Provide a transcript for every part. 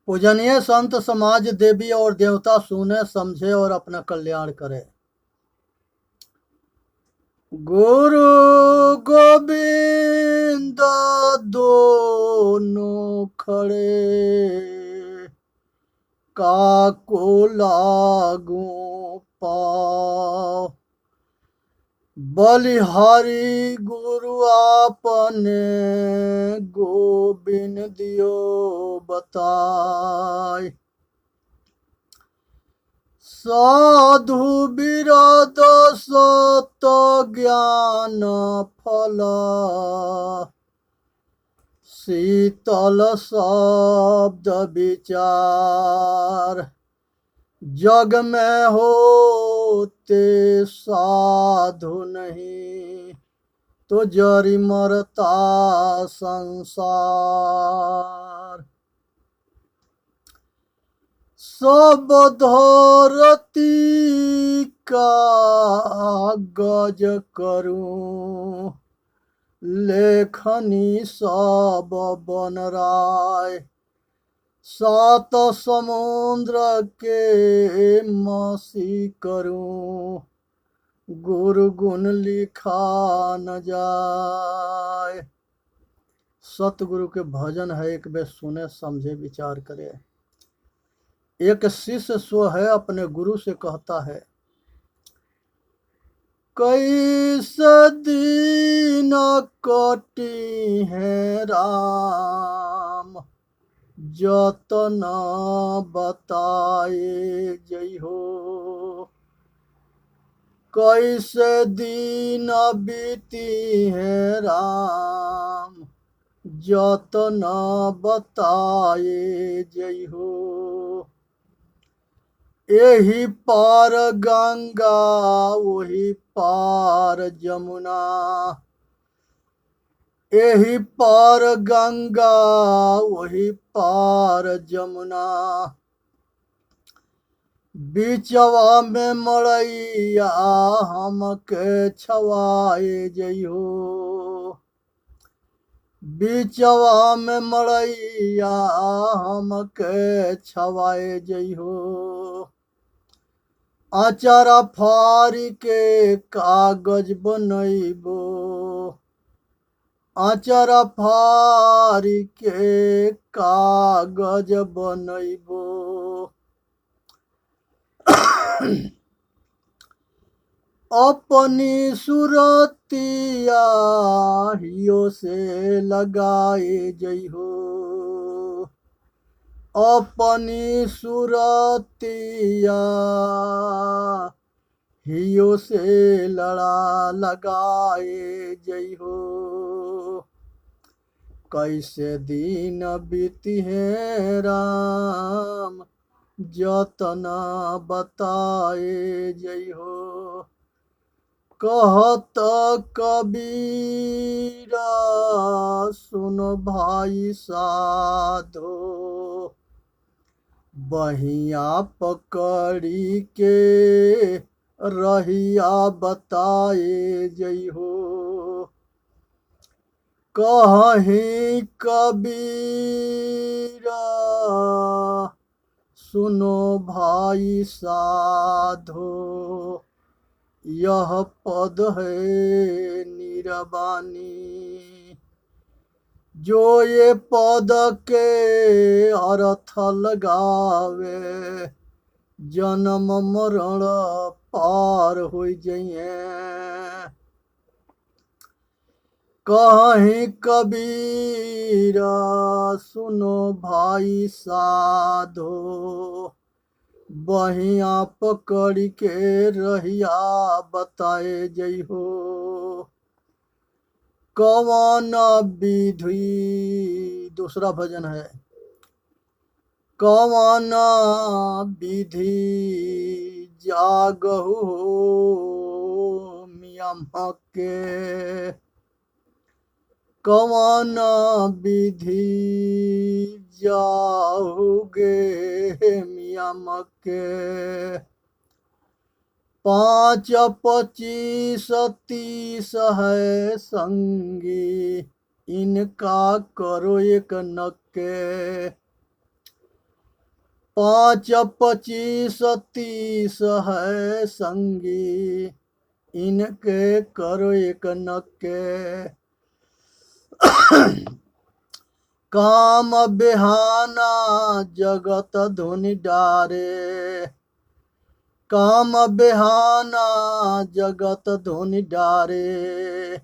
पूजनीय संत समाज देवी और देवता सुने समझे और अपना कल्याण करे। गुरु गोविंद दोनों खड़े, काको लागू पाओ। बलिहारी गुरु आपने, गोविंद दियो बताय। साधु विरद सत ज्ञान फल, शीतल शब्द विचार। जग में होते साधु नहीं, तो जरी मरता संसार। सब धरती का गज करूं, लेखनी सब बन राय। सात समुद्र के मसी करूं, गुरु गुण लिखा न जाए। सतगुरु के भजन है, एक बे सुने समझे विचार करे। एक शिष्य स्व है अपने गुरु से कहता है, कैसे दिन कटी है राम, जतन बताए जय हो। कैसे दिन बीती है राम, जतन बताए जय हो। यही पार गंगा वही पार जमुना, यही पार गंगा वही पार जमुना। बीचवा में मड़ैया हमके छवाए जइहो। बीचवा में मड़ैया हमके छवाए जइहो। आचारा फारी के कागज बनैबो, आचारा फारी के कागज बनैबो। अपनी सुरतिया हियो से लगाए जइहो। अपनी सुरतिया हियो से लड़ा लगाए जइहो। कैसे दिन बीती है राम, जतना बताए जइहो। कहत कबीरा सुनो भाई साधो, बहिया पकड़ी के रहिया बताए जइहो। कहीं कबीरा सुनो भाई साधो, यह पद है निरवानी। जो ये पद के अर्थ लगावे, जन्म मरण पार हो जाइए। कहीं कबीरा सुनो भाई साधो, बहिया पकड़ के रहिया बताए जइहो। कवन विधि, दूसरा भजन है। कवन विधि जागहु मियाँ के, कवन विधि जाओगे मियाँ के। 5, 25, 30 है संगी, इनका करो एक नक्के। 5 25 30 है संगी, इनके करो एक नक्के। काम बेहाना जगत धुनि डारे, काम बेहाना जगत धुनि डारे।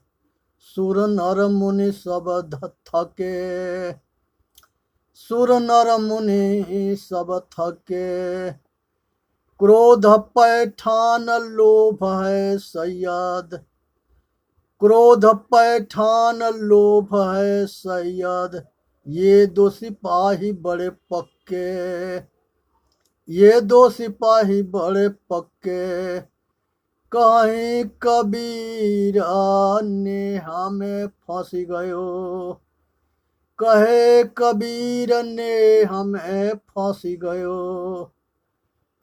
सुर नर मुनि सब थके, सुर नर मुनि सब थके। क्रोध पैठान लोभ है सैयद, क्रोध पैठान लोभ है सैयद। ये दो सिपाही बड़े पक्के, ये दो सिपाही बड़े पक्के। कहीं कबीरा ने हमें फंस गयो, कहे कबीर ने हमें फंस गयो।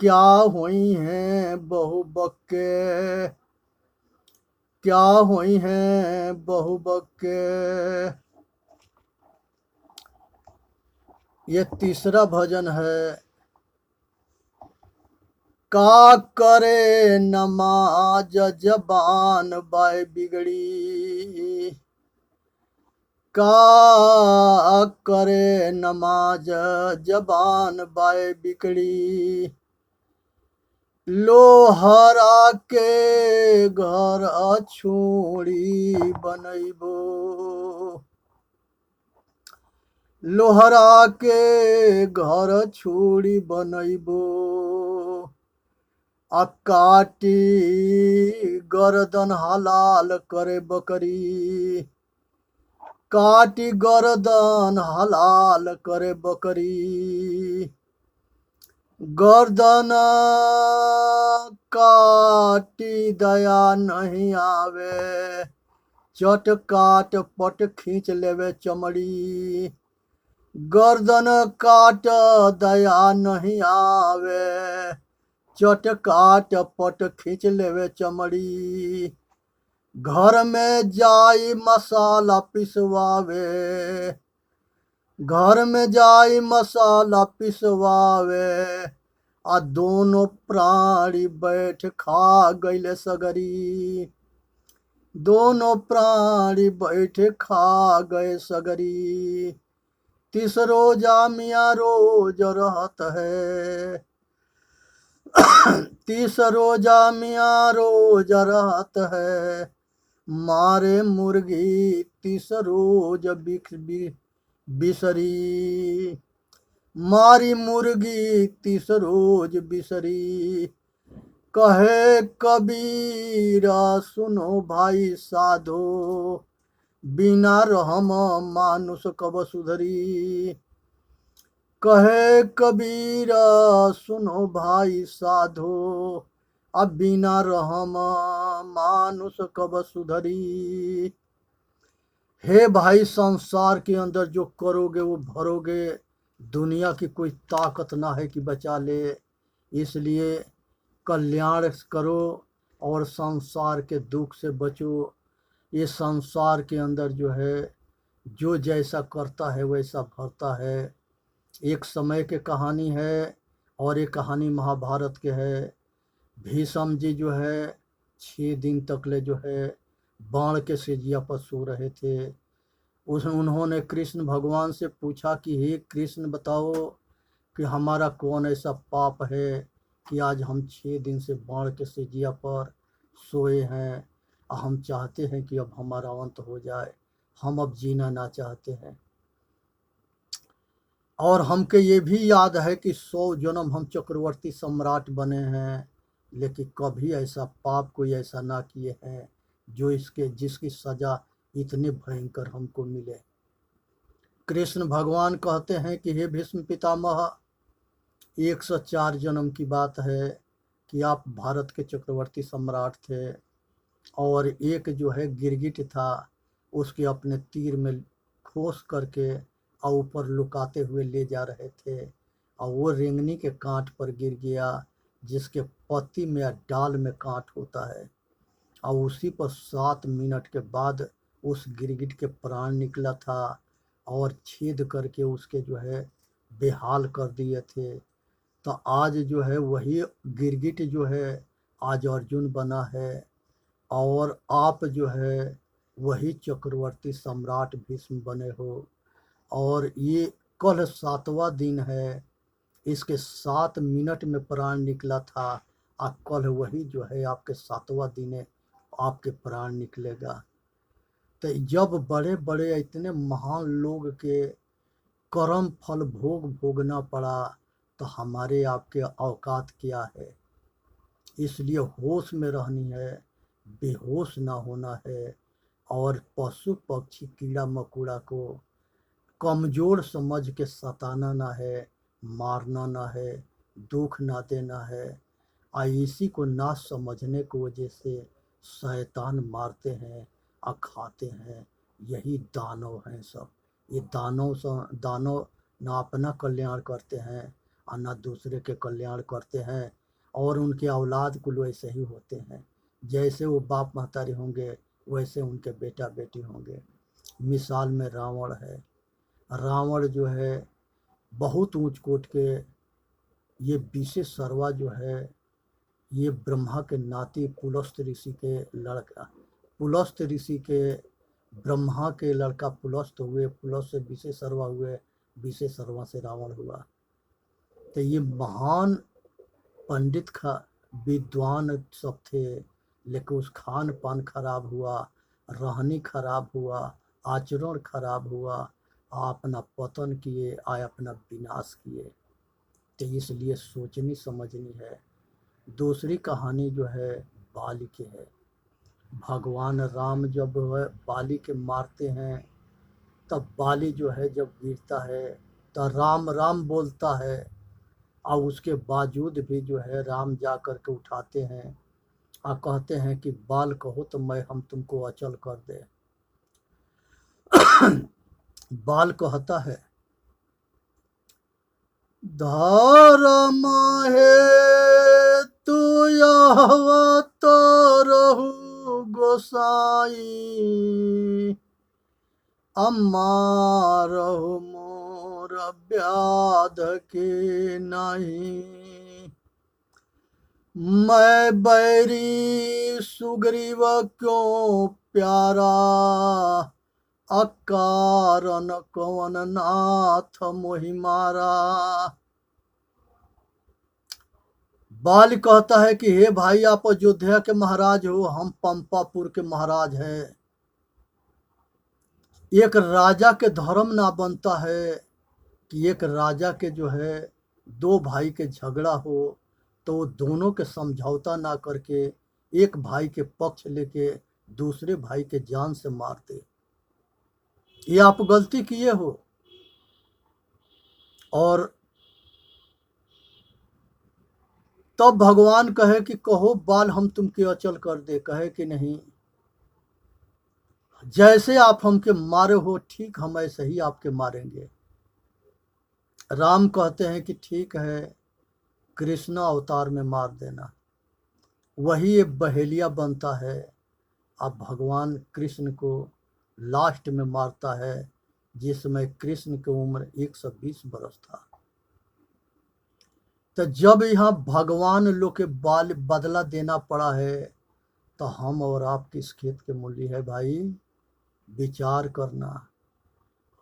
क्या हुई हैं बहु बक्के, क्या हुई हैं बहु बक्के। ये तीसरा भजन है। का करे नमाज जबान बाय बिगड़ी, का करे नमाज जबान बाय बिगड़ी। लोहरा के घर छुड़ी बनैबो, लोहरा के घर छुड़ी बनैबो। आ काटी गर्दन हलाल करे बकरी, काटी गर्दन हलाल करे बकरी। गर्दन काटी दया नहीं आवे, चट काट पट खींच लेवे चमड़ी। गर्दन काट दया नहीं आवे, चट काट पट खींच लेवे चमड़ी। घर में जाई मसाला पिसवावे, घर में जाई मसाला पिसवावे। आ दोनों प्राणी बैठ खा गईले सगरी, दोनों प्राणी बैठ खा गए सगरी। तीसरो जामिया रोज रहत है, तीसरो जामिया रोज रहत है। मारे मुर्गी तीसरोज बिसरी, मारी मुर्गी तीसरोज बिसरी। कहे कबीरा सुनो भाई साधो, बिना रहम मानुष कब सुधरी। कहे कबीरा सुनो भाई साधो, अब बिना रहम मानुष कब सुधरी। हे भाई, संसार के अंदर जो करोगे वो भरोगे, दुनिया की कोई ताकत ना है कि बचा ले। इसलिए कल्याण करो और संसार के दुख से बचो। ये संसार के अंदर जो है, जो जैसा करता है वैसा भरता है। एक समय की कहानी है और एक कहानी महाभारत के है। भीष्म जी जो है 6 दिन तक ले जो है बाण के सेजिया पर सो रहे थे। उन्होंने कृष्ण भगवान से पूछा कि हे कृष्ण बताओ कि हमारा कौन ऐसा पाप है कि आज हम 6 दिन से बाण के सेजिया पर सोए हैं। हम चाहते हैं कि अब हमारा अंत हो जाए, हम अब जीना ना चाहते हैं। और हमके ये भी याद है कि 100 जन्म हम चक्रवर्ती सम्राट बने हैं, लेकिन कभी ऐसा पाप कोई ऐसा ना किए हैं जो जिसकी सजा इतने भयंकर हमको मिले। कृष्ण भगवान कहते हैं कि हे भीष्म पितामह, 104 जन्म की बात है कि आप भारत के चक्रवर्ती सम्राट थे और एक जो है गिरगिट था, उसके अपने तीर में ठोस करके और ऊपर लुकाते हुए ले जा रहे थे और वो रेंगनी के कांट पर गिर गया, जिसके पत्ती में या डाल में कांट होता है। और उसी पर 7 मिनट के बाद उस गिरगिट के प्राण निकला था और छेद करके उसके जो है बेहाल कर दिए थे। तो आज जो है वही गिरगिट जो है आज अर्जुन बना है, और आप जो है वही चक्रवर्ती सम्राट भीष्म बने हो। और ये कल 7वां दिन है, इसके 7 मिनट में प्राण निकला था, और कल वही जो है आपके 7वां दिन है, आपके प्राण निकलेगा। तो जब बड़े बड़े इतने महान लोग के कर्म फल भोगना पड़ा, तो हमारे आपके औकात क्या है। इसलिए होश में रहनी है, बेहोश ना होना है, और पशु पक्षी कीड़ा मकोड़ा को कमज़ोर समझ के सताना ना है, मारना ना है, दुख ना देना है। इसी को ना समझने की वजह से शैतान मारते हैं और खाते हैं। यही दानव हैं सब। ये दानव ना अपना कल्याण करते हैं और ना दूसरे के कल्याण करते हैं, और उनके औलाद कुल वैसे ही होते हैं। जैसे वो बाप महतारी होंगे वैसे उनके बेटा बेटी होंगे। मिसाल में रावण है। रावण जो है बहुत ऊंच कोट के, ये विशेष सर्वा जो है ये ब्रह्मा के नाती पुलस्त ऋषि के लड़का, पुलस्त ऋषि के ब्रह्मा के लड़का पुलस्त हुए, पुलस्त से विशेष सर्वा हुए, विशेष सर्वा से रावण हुआ। तो ये महान पंडित विद्वान सब थे, लेकिन उस खान पान खराब हुआ, रहनी खराब हुआ, आचरण खराब हुआ, अपना पतन किए, अपना विनाश किए। तो इसलिए सोचनी समझनी है। दूसरी कहानी जो है बाली की है। भगवान राम जब बाली के मारते हैं, तब बाली जो है जब गिरता है तो राम राम बोलता है, और उसके बावजूद भी जो है राम जा कर के उठाते हैं और कहते हैं कि बाल कहो तो हम तुमको अचल कर दे। बाल कहता है धर्म है तू अवतारहु गोसाई, अमारहु मोर व्याध के नहीं। मैं बैरी सुग्रीव क्यों प्यारा, अकारण कौन नाथ मोहि मारा। बाल कहता है कि हे भाई, आप अयोध्या के महाराज हो, हम पंपापुर के महाराज हैं। एक राजा के धर्म ना बनता है कि एक राजा के जो है 2 भाई के झगड़ा हो तो दोनों के समझौता ना करके एक भाई के पक्ष लेके दूसरे भाई के जान से मार दे। ये आप गलती किए हो। और तब भगवान कहे कि कहो बाल हम तुमके अचल कर दे। कहे कि नहीं, जैसे आप हमके मारे हो ठीक हम ऐसे ही आपके मारेंगे। राम कहते हैं कि ठीक है, कृष्ण अवतार में मार देना। वही एक बहेलिया बनता है। अब भगवान कृष्ण को लास्ट में मारता है, जिसमें कृष्ण की उम्र 120 बरस था। तो जब यहाँ भगवान लोग के बाल बदला देना पड़ा है, तो हम और आप किस खेत के मूल्य है भाई। विचार करना,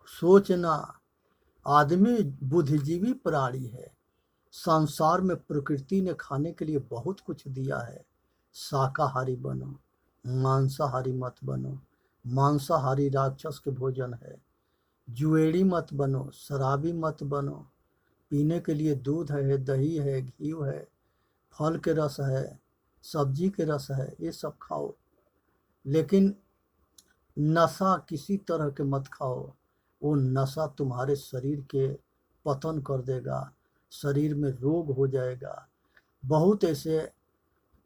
सोचना। आदमी बुद्धिजीवी प्राणी है। संसार में प्रकृति ने खाने के लिए बहुत कुछ दिया है। शाकाहारी बनो, मांसाहारी मत बनो। मांसाहारी राक्षस के भोजन है। जुएड़ी मत बनो, शराबी मत बनो। पीने के लिए दूध है, दही है, घी है, फल के रस है, सब्जी के रस है, ये सब खाओ। लेकिन नशा किसी तरह के मत खाओ। वो नशा तुम्हारे शरीर के पतन कर देगा, शरीर में रोग हो जाएगा। बहुत ऐसे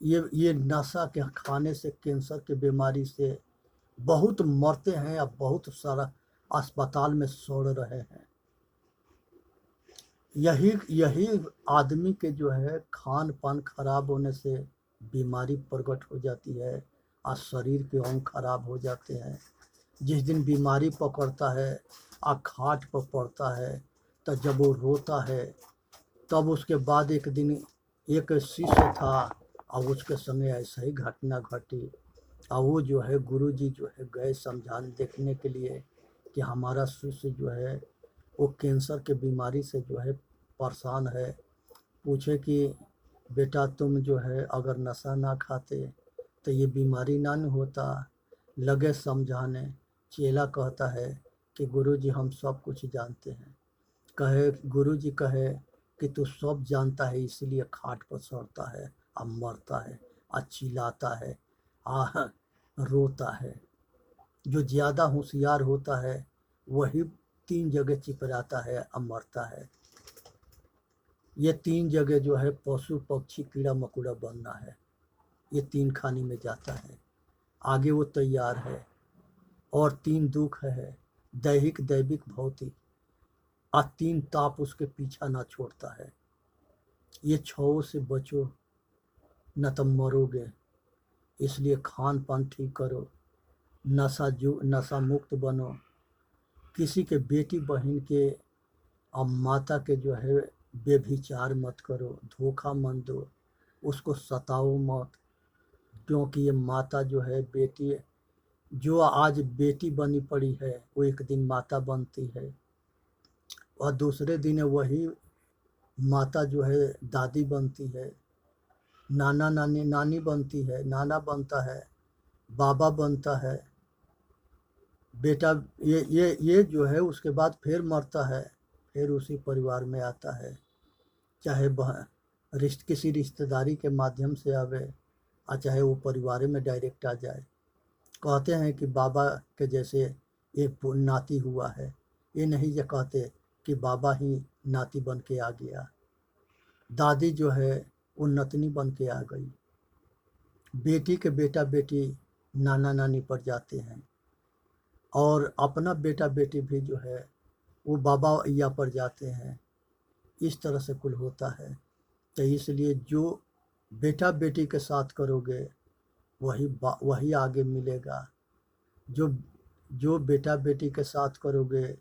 ये नशा के खाने से कैंसर के बीमारी से बहुत मरते हैं, अब बहुत सारा अस्पताल में सड़ रहे हैं। यही आदमी के जो है खान पान खराब होने से बीमारी प्रकट हो जाती है और शरीर के अंग खराब हो जाते हैं। जिस दिन बीमारी पकड़ता है और खाट पर पड़ता है, तो जब वो रोता है तब उसके बाद एक दिन एक शिष्य था और उसके संगे ऐसा ही घटना घटी और वो जो है गुरुजी जो है गए समझाने देखने के लिए कि हमारा शिष्य जो है वो कैंसर के बीमारी से जो है परेशान है। पूछे कि बेटा तुम जो है अगर नशा ना खाते तो ये बीमारी ना न होता। लगे समझाने। चेला कहता है कि गुरुजी हम सब कुछ जानते हैं। कहे गुरुजी कहे कि तू सब जानता है इसलिए खाट पर सड़ता है और मरता है और चिल्लाता है आ रोता है। जो ज़्यादा होशियार होता है वही 3 जगह चिपराता है और मरता है। ये 3 जगह जो है पशु पक्षी कीड़ा मकोड़ा बनना है, ये 3 खानी में जाता है। आगे वो तैयार है। और 3 दुख है, दैहिक दैविक भौतिक, और 3 ताप उसके पीछा ना छोड़ता है। ये 6 से बचो न तो मरोगे। इसलिए खान पान ठीक करो, नशा मुक्त बनो। किसी के बेटी बहन के और माता के जो है बेभिचार मत करो, धोखा मत दो, उसको सताओ मत। क्योंकि ये माता जो है बेटी जो आज बेटी बनी पड़ी है वो एक दिन माता बनती है और दूसरे दिन वही माता जो है दादी बनती है, नाना नानी नानी बनती है, नाना बनता है, बाबा बनता है, बेटा ये जो है उसके बाद फिर मरता है, फिर उसी परिवार में आता है। चाहे किसी रिश्तेदारी के माध्यम से आवे और चाहे वो परिवार में डायरेक्ट आ जाए। कहते हैं कि बाबा के जैसे एक नाती हुआ है, ये नहीं ये कहते कि बाबा ही नाती बन के आ गया। दादी जो है वो नतनी बन के आ गई। बेटी के बेटा बेटी नाना नानी पर जाते हैं और अपना बेटा बेटी भी जो है वो बाबा या पर जाते हैं। इस तरह से कुल होता है। तो इसलिए जो बेटा बेटी के साथ करोगे वही आगे मिलेगा। जो बेटा बेटी के साथ करोगे,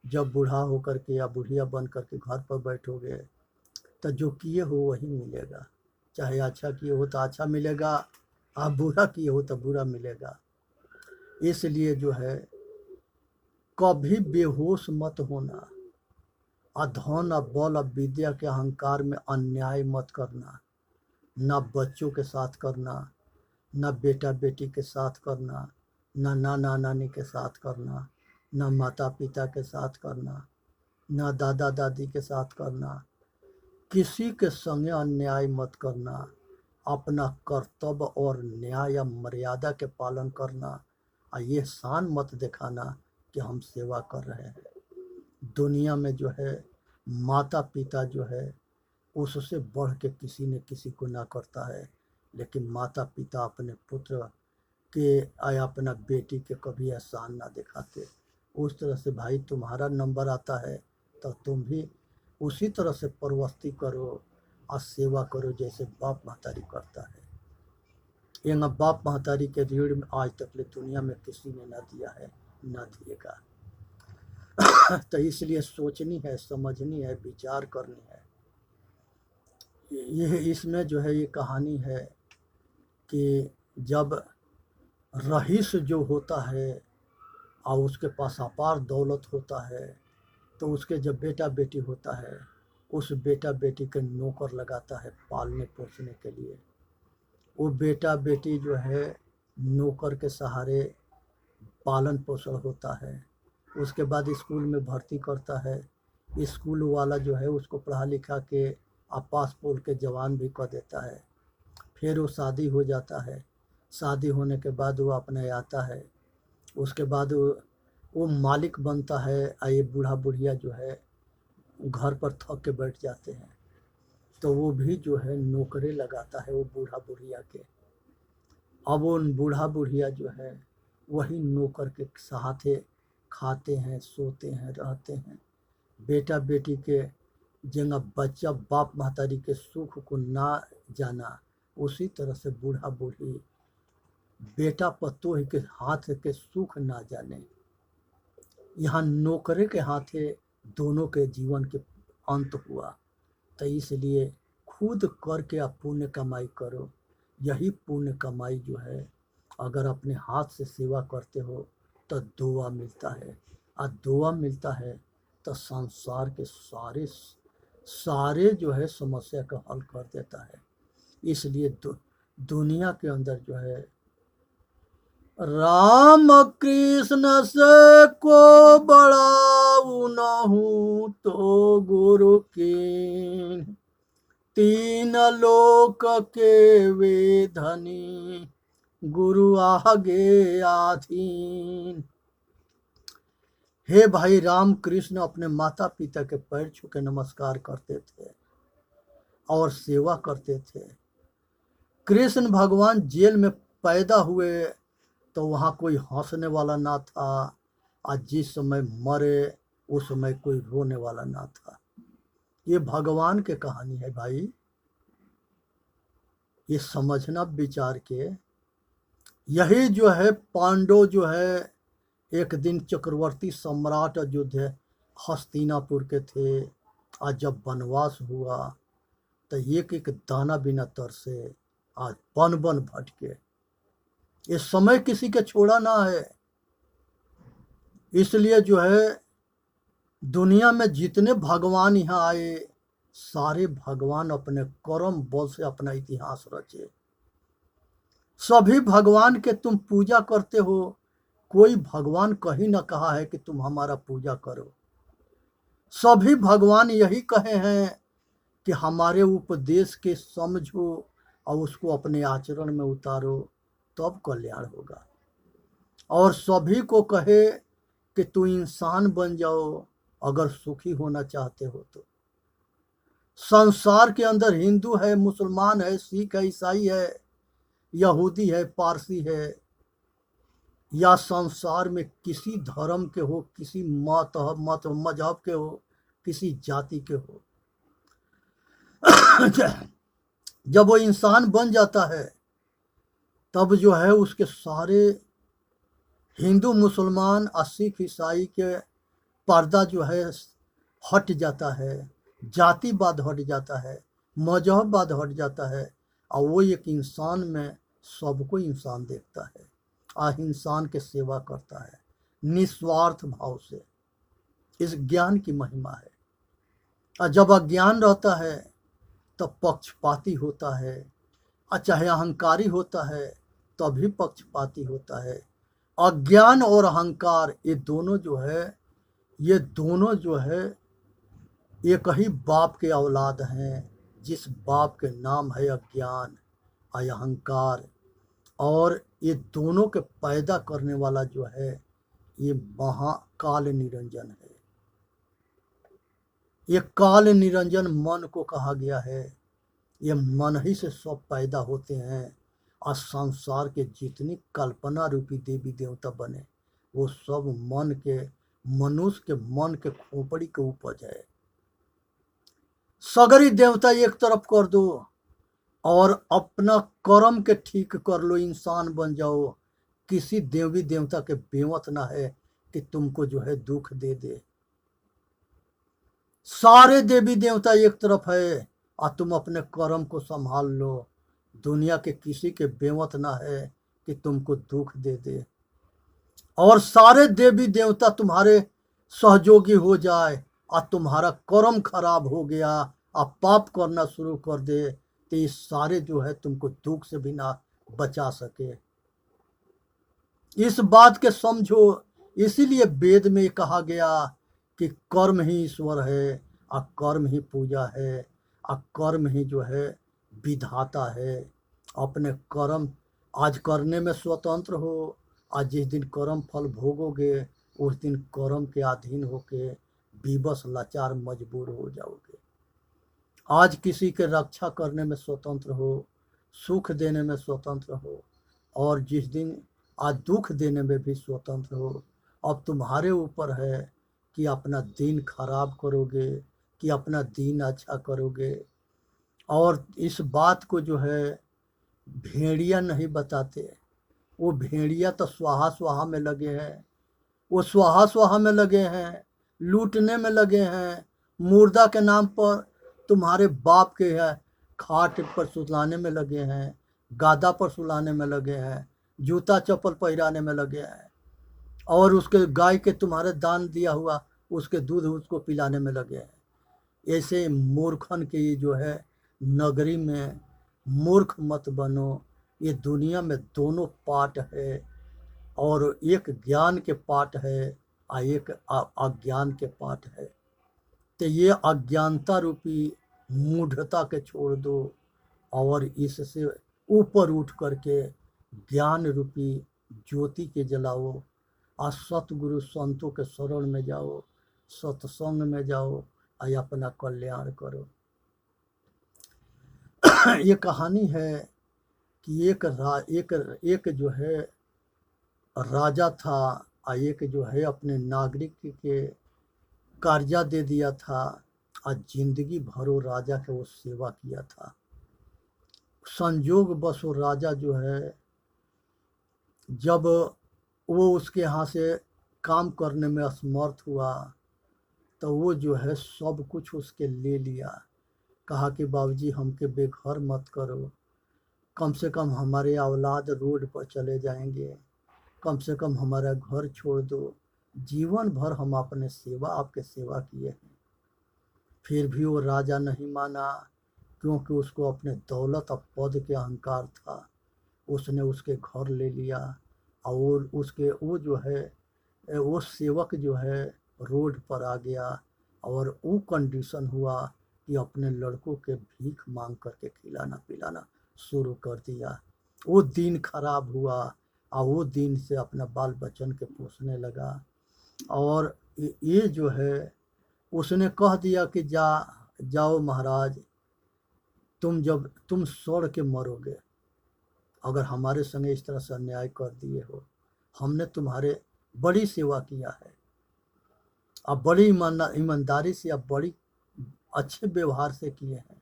जब बूढ़ा होकर के या बुढ़िया बन कर के घर पर बैठोगे तो जो किए हो वही मिलेगा। चाहे अच्छा किए हो तो अच्छा मिलेगा, आप बुरा किए हो तो बुरा मिलेगा। इसलिए जो है कभी बेहोश मत होना। धन बल विद्या के अहंकार में अन्याय मत करना। न बच्चों के साथ करना, न बेटा बेटी के साथ करना, न नाना नानी के साथ करना, न माता पिता के साथ करना, न दादा दादी के साथ करना। किसी के संगे अन्याय मत करना। अपना कर्तव्य और न्याय या मर्यादा के पालन करना और ये शान मत दिखाना कि हम सेवा कर रहे हैं। दुनिया में जो है माता पिता जो है उससे बढ़ के किसी ने किसी को ना करता है, लेकिन माता पिता अपने पुत्र के या अपना बेटी के कभी एहसान ना दिखाते। उस तरह से भाई तुम्हारा नंबर आता है तो तुम भी उसी तरह से परवस्ती करो और सेवा करो जैसे बाप महतारी करता है। ये ना बाप महतारी के ऋण आज तक ले दुनिया में किसी ने ना दिया है, ना दिएगा। तो इसलिए सोचनी है, समझनी है, विचार करनी है। ये इसमें जो है ये कहानी है कि जब रईस जो होता है और उसके पास अपार दौलत होता है तो उसके जब बेटा बेटी होता है उस बेटा बेटी के नौकर लगाता है पालने पोसने के लिए। वो बेटा बेटी जो है नौकर के सहारे पालन पोषण होता है। उसके बाद स्कूल में भर्ती करता है। स्कूल वाला जो है उसको पढ़ा लिखा के पास पोल के जवान भी कर देता है। फिर वो शादी हो जाता है। शादी होने के बाद वो अपने आता है। उसके बाद वो मालिक बनता है और ये बूढ़ा बुढ़िया जो है घर पर थक के बैठ जाते हैं तो वो भी जो है नौकरे लगाता है वो बूढ़ा बुढ़िया के। अब वो बूढ़ा बुढ़िया जो है वही नौकर के साथ खाते हैं, सोते हैं, रहते हैं। बेटा बेटी के जंगा बच्चा बाप महतारी के सुख को ना जाना, उसी तरह से बूढ़ा बूढ़ी बेटा पतोह के हाथ के सुख ना जाने। यहाँ नौकरे के हाथे दोनों के जीवन के अंत हुआ। तो इसलिए खुद करके आप पुण्य कमाई करो। यही पुण्य कमाई जो है, अगर अपने हाथ से सेवा करते हो तो दुआ मिलता है, और दुआ मिलता है तो संसार के सारे सारे जो है समस्या का हल कर देता है। इसलिए दुनिया के अंदर जो है, राम कृष्ण से को बड़ाऊ नहूँ तो गुरु कीन, तीन लोक के वे धनी, गुरु आगे आधीन। हे भाई, राम कृष्ण अपने माता पिता के पैर छू के नमस्कार करते थे और सेवा करते थे। कृष्ण भगवान जेल में पैदा हुए तो वहाँ कोई हंसने वाला ना था, और जिस समय मरे उस समय कोई रोने वाला ना था। ये भगवान की कहानी है भाई, ये समझना विचार के। यही जो है पांडव जो है, एक दिन चक्रवर्ती सम्राट अयोध्या हस्तिनापुर के थे, आज जब वनवास हुआ तो एक एक दाना बिना तरसे आज बन बन भटके। इस समय किसी के छोड़ा ना है। इसलिए जो है दुनिया में जितने भगवान यहाँ आए, सारे भगवान अपने कर्म बल से अपना इतिहास रचे। सभी भगवान के तुम पूजा करते हो, कोई भगवान कहीं ना कहा है कि तुम हमारा पूजा करो। सभी भगवान यही कहे हैं कि हमारे उपदेश के समझो और उसको अपने आचरण में उतारो, तब कल्याण होगा। और सभी को कहे कि तू इंसान बन जाओ अगर सुखी होना चाहते हो तो। संसार के अंदर हिंदू है, मुसलमान है, सिख है, ईसाई है, यहूदी है, पारसी है, या संसार में किसी धर्म के हो, किसी मजहब के हो, किसी जाति के हो, जब वो इंसान बन जाता है तब जो है उसके सारे हिंदू मुसलमान और सिख ईसाई के पर्दा जो है हट जाता है, जातिवाद हट जाता है, मजहबवाद हट जाता है, और वो एक इंसान में सबको इंसान देखता है और इंसान के सेवा करता है निस्वार्थ भाव से। इस ज्ञान की महिमा है। और जब अज्ञान रहता है तब पक्षपाती होता है, और चाहे अहंकारी होता है तभी पक्षपाती होता है। अज्ञान और अहंकार ये दोनों जो है एक ही बाप के औलाद हैं, जिस बाप के नाम है अज्ञान और अहंकार। और ये दोनों के पैदा करने वाला जो है ये महाकाल निरंजन है। ये काल निरंजन मन को कहा गया है। ये मन ही से सब पैदा होते हैं, और संसार के जितनी कल्पना रूपी देवी देवता बने वो सब मनुष्य के मन के खोपड़ी के उपज है। सगरी देवता एक तरफ कर दो और अपना कर्म के ठीक कर लो, इंसान बन जाओ। किसी देवी देवता के बेवत ना है कि तुमको जो है दुख दे दे। सारे देवी देवता एक तरफ है और तुम अपने कर्म को संभाल लो। दुनिया के किसी के बेवत ना है कि तुमको दुख दे दे। और सारे देवी देवता तुम्हारे सहयोगी हो जाए और तुम्हारा कर्म खराब हो गया और पाप करना शुरू कर दे, तो ये सारे जो है तुमको दुख से भी ना बचा सके। इस बात के समझो। इसीलिए वेद में कहा गया कि कर्म ही ईश्वर है और कर्म ही पूजा है और कर्म ही जो है विधाता है। अपने कर्म आज करने में स्वतंत्र हो, आज जिस दिन कर्म फल भोगोगे उस दिन कर्म के अधीन होके विवश लाचार मजबूर हो जाओगे। आज किसी के रक्षा करने में स्वतंत्र हो, सुख देने में स्वतंत्र हो, और जिस दिन आज दुख देने में भी स्वतंत्र हो। अब तुम्हारे ऊपर है कि अपना दिन खराब करोगे कि अपना दिन अच्छा करोगे। और इस बात को जो है भेड़िया नहीं बताते। वो भेड़िया तो स्वाहा स्वाहा में लगे हैं, वो स्वाहा स्वाहा में लगे हैं, लूटने में लगे हैं, मुर्दा के नाम पर तुम्हारे बाप के है खाट पर सुलाने में लगे हैं, गादा पर सुलाने में लगे हैं, जूता चप्पल पहराने में लगे हैं, और उसके गाय के तुम्हारे दान दिया हुआ उसके दूध उसको पिलाने में लगे हैं। ऐसे मूर्खन के ये जो है नगरी में मूर्ख मत बनो। ये दुनिया में दोनों पार्ट है, और एक ज्ञान के पार्ट है और एक अज्ञान के पार्ट है। तो ये अज्ञानता रूपी मूढ़ता के छोड़ दो और इससे ऊपर उठ करके ज्ञान रूपी ज्योति के जलाओ, और सतगुरु संतों के शरण में जाओ, सत्संग में जाओ और अपना कल्याण करो। ये कहानी है कि एक जो है राजा था, और एक जो है अपने नागरिक के कर्जा दे दिया था, और जिंदगी भर वो राजा के वो सेवा किया था। संजोग बस वो राजा जो है जब वो उसके यहाँ से काम करने में असमर्थ हुआ तो वो जो है सब कुछ उसके ले लिया। कहा कि बाबूजी हमके बेघर मत करो, कम से कम हमारे औलाद रोड पर चले जाएंगे, कम से कम हमारा घर छोड़ दो। जीवन भर हम अपने सेवा आपके सेवा किए हैं। फिर भी वो राजा नहीं माना, क्योंकि उसको अपने दौलत और पद के अहंकार था। उसने उसके घर ले लिया, और उसके वो जो है वो सेवक जो है रोड पर आ गया, और वो कंडीशन हुआ कि अपने लड़कों के भीख मांग करके खिलाना पिलाना शुरू कर दिया। वो दिन खराब हुआ, और वो दिन से अपना बाल बच्चन के पोसने लगा। और ये जो है उसने कह दिया कि जाओ महाराज, तुम सड़ के मरोगे अगर हमारे संगे इस तरह से अन्याय कर दिए हो। हमने तुम्हारे बड़ी सेवा किया है, अब बड़ी ईमानदारी से, अब बड़ी अच्छे व्यवहार से किए हैं।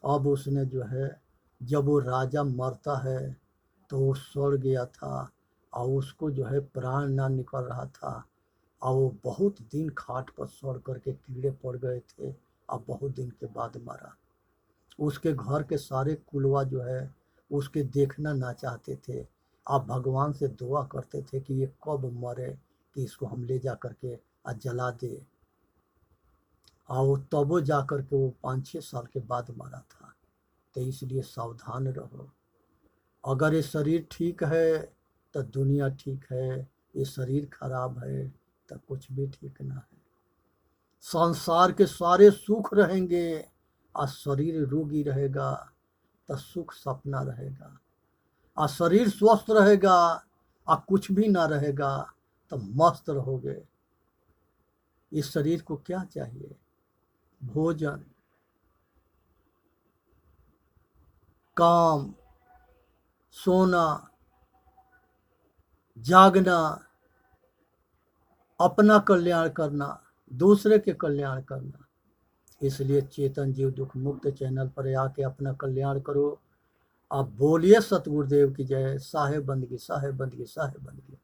अब उसने जो है जब वो राजा मरता है तो वो सड़ गया था, और उसको जो है प्राण ना निकल रहा था, और वो बहुत दिन खाट पर सड़ करके कीड़े पड़ गए थे, और बहुत दिन के बाद मरा। उसके घर के सारे कुलवा जो है उसके देखना ना चाहते थे। आप भगवान से दुआ करते थे कि ये कब मरे कि इसको हम ले जा करके जला दे, और तब जा करके वो 5-6 साल के बाद मरा था। तो इसलिए सावधान रहो। अगर ये शरीर ठीक है तो दुनिया ठीक है, ये शरीर खराब है तो कुछ भी ठीक ना है। संसार के सारे सुख रहेंगे और शरीर रोगी रहेगा तो सुख सपना रहेगा, और शरीर स्वस्थ रहेगा और कुछ भी ना रहेगा तो मस्त रहोगे। इस शरीर को क्या चाहिए? भोजन, काम, सोना, जागना, अपना कल्याण करना, दूसरे के कल्याण करना। इसलिए चेतन जीव दुख मुक्त चैनल पर आके अपना कल्याण करो। आप बोलिए सतगुरुदेव की जय। साहेब बंदगी, साहेब बंदगी, साहेब बंदगी।